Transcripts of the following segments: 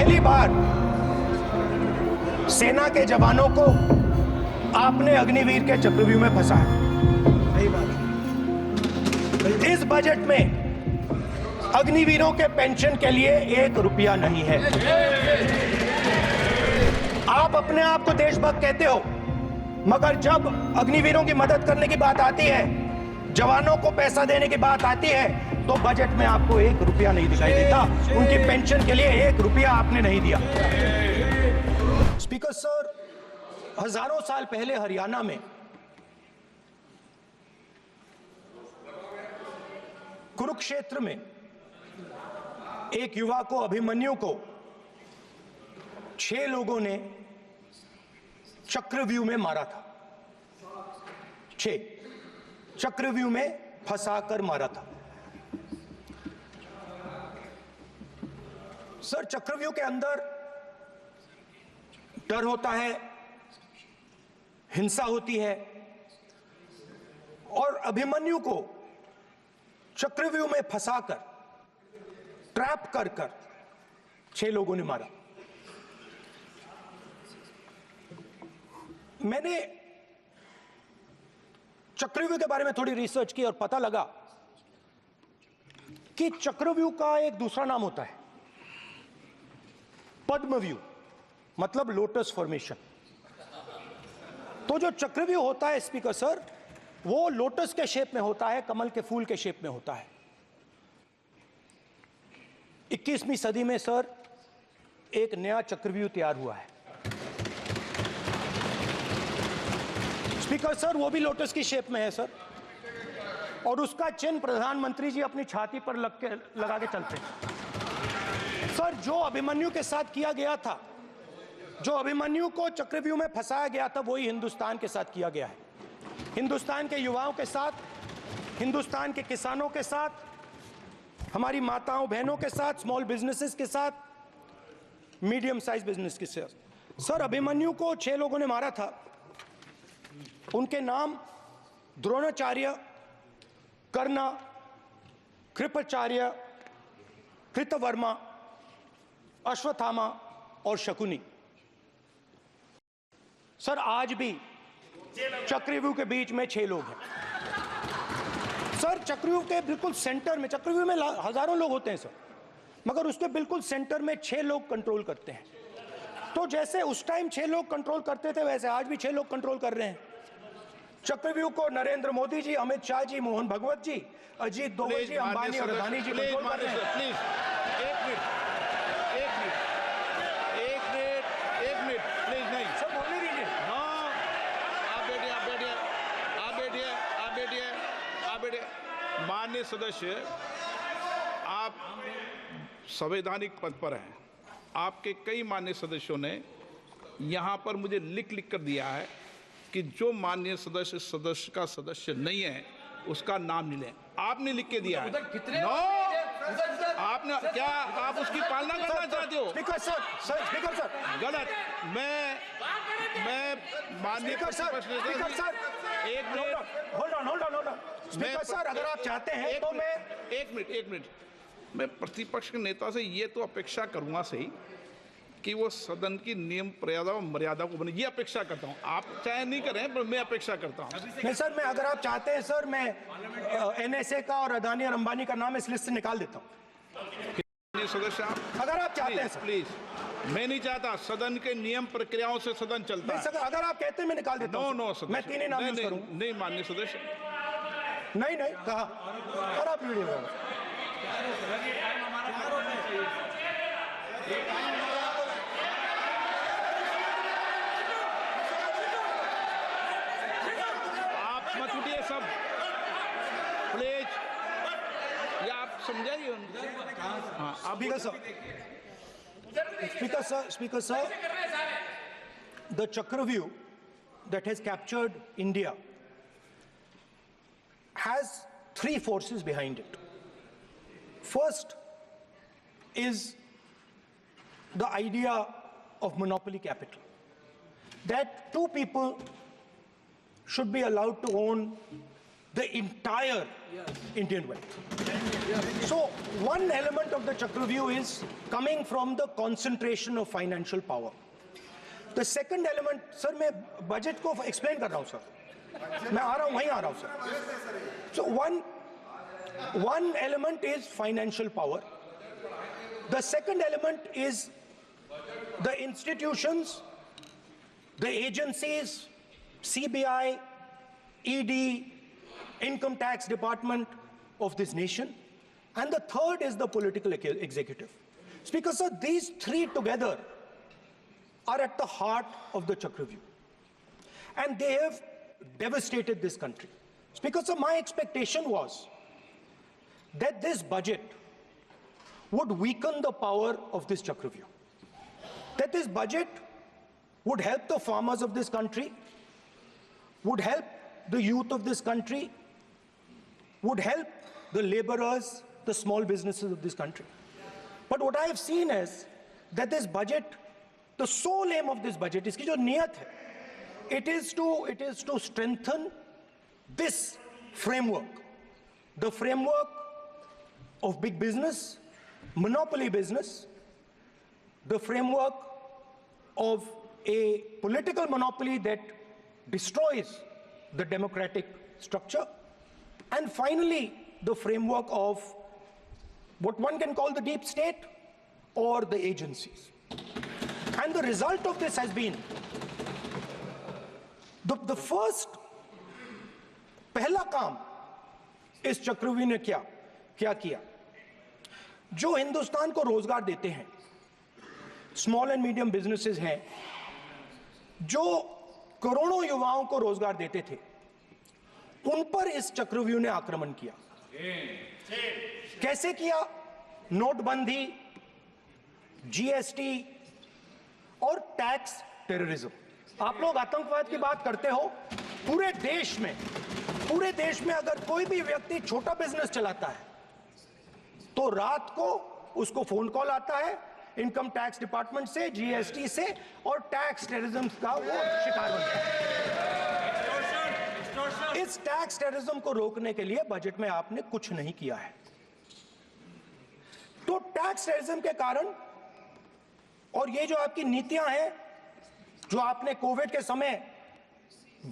पहली बार सेना के जवानों को आपने अग्निवीर के चक्रव्यूह में फंसाया। सही बात। इस बजट में अग्निवीरों के पेंशन के लिए 1 रुपया नहीं है। आप अपने आप को देशभक्त कहते हो, मगर जब अग्निवीरों की मदद करने की बात आती है, जवानों को पैसा देने की बात आती है, तो बजट में आपको 1 रुपया नहीं दिखाई देता। उनकी पेंशन के लिए 1 रुपया आपने नहीं दिया। स्पीकर सर, हजारों साल पहले हरियाणा में कुरुक्षेत्र में एक युवा को, अभिमन्यु को 6 लोगों ने चक्रव्यूह में मारा था। 6 चक्रव्यूह में फंसाकर मारा था। सर, चक्रव्यूह के अंदर डर होता है, हिंसा होती है, और अभिमन्यु को चक्रव्यूह में फंसाकर, ट्रैप कर 6 लोगों ने मारा। मैंने चक्रव्यूह के बारे में थोड़ी रिसर्च की और पता लगा कि चक्रव्यूह का एक दूसरा नाम होता है पद्मव्यूह, मतलब लोटस फॉर्मेशन। तो जो चक्रव्यूह होता है स्पीकर सर, वो लोटस के शेप में होता है, कमल के फूल के शेप में होता है। 21वीं सदी में सर एक नया चक्रव्यूह तैयार हुआ है स्पीकर सर, वो भी लोटस की शेप में है सर, और उसका चिन्ह प्रधानमंत्री जी अपनी छाती पर लगा के चलते हैं। सर, जो अभिमन्यु के साथ किया गया था, जो अभिमन्यु को चक्रव्यूह में फंसाया गया था, वही हिंदुस्तान के साथ किया गया है। हिंदुस्तान के युवाओं के साथ, हिंदुस्तान के किसानों के साथ, हमारी माताओं बहनों के साथ, स्मॉल बिजनेसेस के साथ, मीडियम साइज बिजनेस के साथ। सर, अभिमन्यु को 6 लोगों ने मारा था। उनके नाम द्रोणाचार्य, कर्ण, कृपाचार्य, कृतवर्मा, अश्वत्थामा और शकुनी। सर, आज भी चक्रव्यूह के बीच में 6 लोग हैं। सर, चक्रव्यूह के बिल्कुल सेंटर में, चक्रव्यूह में हजारों लोग होते हैं सर, मगर उसके बिल्कुल सेंटर में 6 लोग कंट्रोल करते हैं। तो जैसे उस टाइम 6 लोग कंट्रोल करते थे, वैसे आज भी 6 लोग कंट्रोल कर रहे हैं चक्रव्यूह को। नरेंद्र मोदी जी, अमित शाह जी, मोहन भगवत जी, अजीत दोवल जी, अंबानी और अदानी जी कंट्रोल कर रहे हैं। प्लीज, एक मिनट, प्लीज। नहीं सर, बोलने दीजिए। हाँ, आप बैठिए। माननीय सदस्य, आप संवैधानिक पद पर हैं। आपके कई माननीय सदस्यों ने यहाँ पर मुझे लिख कर दिया है कि जो माननीय सदस्य का सदस्य नहीं है, उसका नाम नहीं लें। आपने लिख के दिया है। नो, आपने क्या, आप उसकी पालना करना चाहते हो? स्पीकर सर, गलत। मैं माननीय स्पीकर सर, एक minute, hold on. Speaker sir, अगर आप चाहते हैं तो मैं एक मिनट, मैं प्रतिपक्ष के नेता से ये तो अपेक्षा करूंगा सही कि वो सदन की नियम मर्यादा को बने, ये अपेक्षा करता हूँ। आप चाहे नहीं करें, पर मैं अपेक्षा करता हूँ। नहीं सर, मैं, अगर आप चाहते हैं सर, मैं NSA का और अदानी और अंबानी का नाम इस लिस्ट से निकाल देता हूँ। सदस्य, आप अगर आप चाहते हैं सर। प्लीज, मैं नहीं चाहता। सदन के नियम प्रक्रियाओं से सदन चलता है। सर, अगर आप कहते हैं मैं निकाल देता हूँ। नो सदस्य, मैं 3 ही नाम यूज करूंगा। नहीं माननीय सदस्य, नहीं कहा। और आप वीडियो मत उठिए सब, प्लीज। या आप समझाइए। हाँ, आप Speaker sir, the Chakravyu that has captured India has 3 forces behind it. First is the idea of monopoly capital, that 2 people should be allowed to own the entire Indian wealth. So one element of the Chakravyuh is coming from the concentration of financial power. The second element, sir, मैं budget को explain कर रहा हूँ sir. मैं आ रहा हूँ, वहीं आ रहा हूँ sir. So one element is financial power. The second element is the institutions, the agencies, CBI, ED, Income Tax Department of this nation. And the third is the political executive. Speaker, sir, these three together are at the heart of the Chakravyuh. And they have devastated this country. Speaker, sir, my expectation was that this budget would weaken the power of this Chakravyuh. That this budget would help the farmers of this country, would help the youth of this country, would help the laborers, the small businesses of this country. But what I have seen is that this budget, the sole aim of this budget, iski jo niyat hai, it is to strengthen this framework, the framework of big business, monopoly business, the framework of a political monopoly that destroys the democratic structure, and finally the framework of what one can call the deep state or the agencies. And the result of this has been the first पहला काम इस चक्रव्यूह ने क्या किया, जो हिंदुस्तान को रोजगार देते हैं, स्मॉल एंड मीडियम बिजनेसेस हैं, जो करोड़ों युवाओं को रोजगार देते थे, उन पर इस चक्रव्यूह ने आक्रमण किया। कैसे किया? नोटबंदी, जीएसटी और टैक्स टेररिज्म। आप लोग आतंकवाद की बात करते हो, पूरे देश में अगर कोई भी व्यक्ति छोटा बिजनेस चलाता है तो रात को उसको फोन कॉल आता है इनकम टैक्स डिपार्टमेंट से, जीएसटी से, और टैक्स टेररिज्म का वो शिकार बनता है। इस टैक्स टेररिज्म को रोकने के लिए बजट में आपने कुछ नहीं किया है। तो टैक्स टेररिज्म के कारण और ये जो आपकी नीतियां हैं, जो आपने कोविड के समय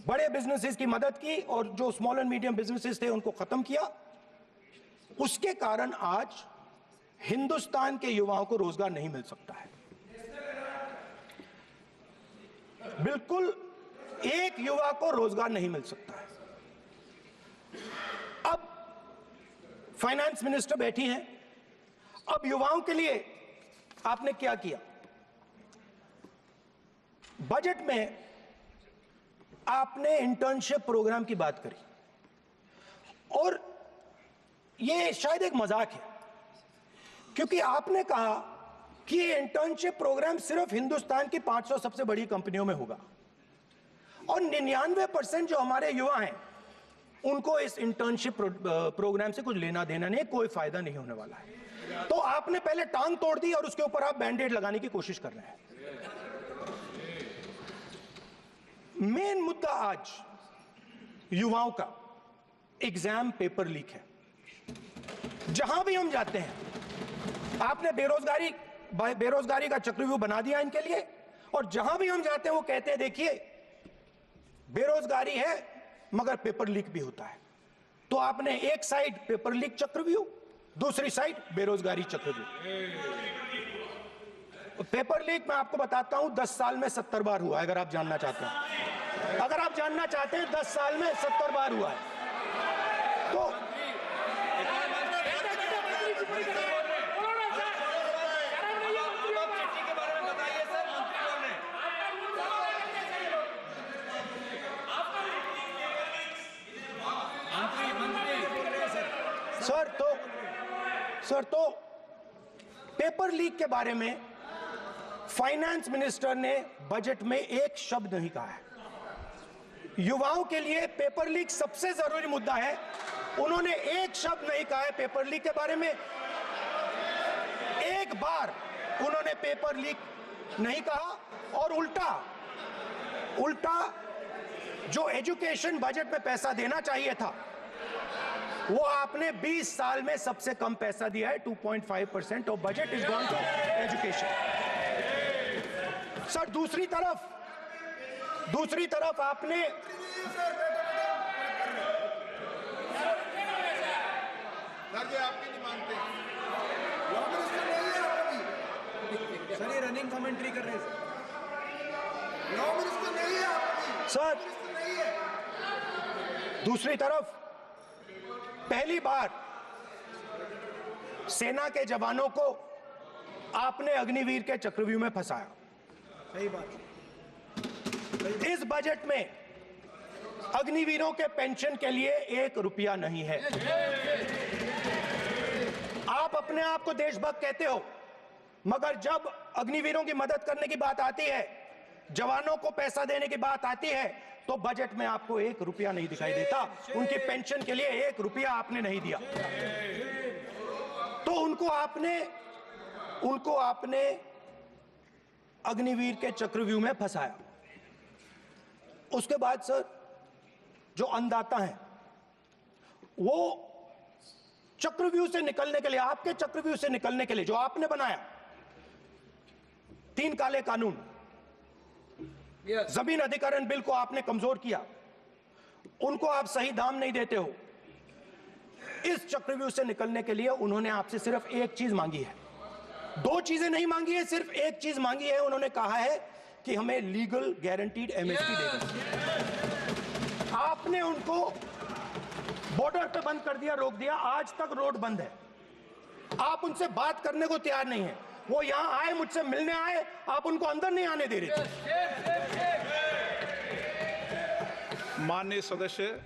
बड़े बिजनेसेस की मदद की और जो स्मॉल एंड मीडियम बिजनेसेस थे उनको खत्म किया, उसके कारण आज हिंदुस्तान के युवाओं को रोजगार नहीं मिल सकता है। बिल्कुल एक युवा को रोजगार नहीं मिल सकता है। अब फाइनेंस मिनिस्टर बैठी हैं, अब युवाओं के लिए आपने क्या किया? बजट में आपने इंटर्नशिप प्रोग्राम की बात करी और ये शायद एक मजाक है, क्योंकि आपने कहा कि ये इंटर्नशिप प्रोग्राम सिर्फ हिंदुस्तान की 500 सबसे बड़ी कंपनियों में होगा और 99% जो हमारे युवा हैं उनको इस इंटर्नशिप प्रोग्राम से कुछ लेना देना नहीं, कोई फायदा नहीं होने वाला है। तो आपने पहले टांग तोड़ दी और उसके ऊपर आप बैंडेड लगाने की कोशिश कर रहे हैं। मेन मुद्दा आज युवाओं का एग्जाम पेपर लीक है। जहां भी हम जाते हैं, आपने बेरोजगारी का चक्रव्यूह बना दिया इनके लिए, और जहां भी हम जाते हैं वो कहते हैं देखिए बेरोजगारी है मगर पेपर लीक भी होता है। तो आपने एक साइड पेपर लीक चक्रव्यूह, दूसरी साइड बेरोजगारी चक्रव्यूह। पेपर लीक मैं आपको बताता हूं 10 साल में 70 बार हुआ है। अगर आप जानना चाहते हैं, 10 साल में 70 बार हुआ है। तो सर तो पेपर लीक के बारे में फाइनेंस मिनिस्टर ने बजट में एक शब्द नहीं कहा है। युवाओं के लिए पेपर लीक सबसे जरूरी मुद्दा है, उन्होंने एक शब्द नहीं कहा है पेपर लीक के बारे में। एक बार उन्होंने पेपर लीक नहीं कहा और उल्टा जो एजुकेशन बजट में पैसा देना चाहिए था वो आपने 20 साल में सबसे कम पैसा दिया है। 2.5% of budget is gone to education. Sir दूसरी तरफ आपने आपकी नहीं मानते सर, ये रनिंग कमेंट्री कर रहे हैं लॉ मिनिस्टर नहीं है आपकी सर नहीं है। दूसरी तरफ पहली बार सेना के जवानों को आपने अग्निवीर के चक्रव्यूह में फंसाया। सही बात। इस बजट में अग्निवीरों के पेंशन के लिए 1 रुपया नहीं है। आप अपने आप को देशभक्त कहते हो, मगर जब अग्निवीरों की मदद करने की बात आती है, जवानों को पैसा देने की बात आती है, तो बजट में आपको 1 रुपया नहीं दिखाई देता। उनकी पेंशन के लिए 1 रुपया आपने नहीं दिया। तो उनको आपने अग्निवीर के चक्रव्यूह में फंसाया। उसके बाद सर जो अन्नदाता हैं वो चक्रव्यूह से निकलने के लिए, आपके चक्रव्यूह से निकलने के लिए जो आपने बनाया 3 काले कानून, जमीन अधिग्रहण बिल को आपने कमजोर किया, उनको आप सही दाम नहीं देते हो। इस चक्रव्यूह से निकलने के लिए उन्होंने आपसे सिर्फ एक चीज मांगी है, 2 चीजें नहीं मांगी है, सिर्फ एक चीज मांगी है। उन्होंने कहा है कि हमें लीगल गारंटीड एमएसपी दे दो। आपने उनको बॉर्डर पे बंद कर दिया, रोक दिया। आज तक रोड बंद है। आप उनसे बात करने को तैयार नहीं है। वो यहां आए, मुझसे मिलने आए, आप उनको अंदर नहीं आने दे रहे थे। माननीय सदस्य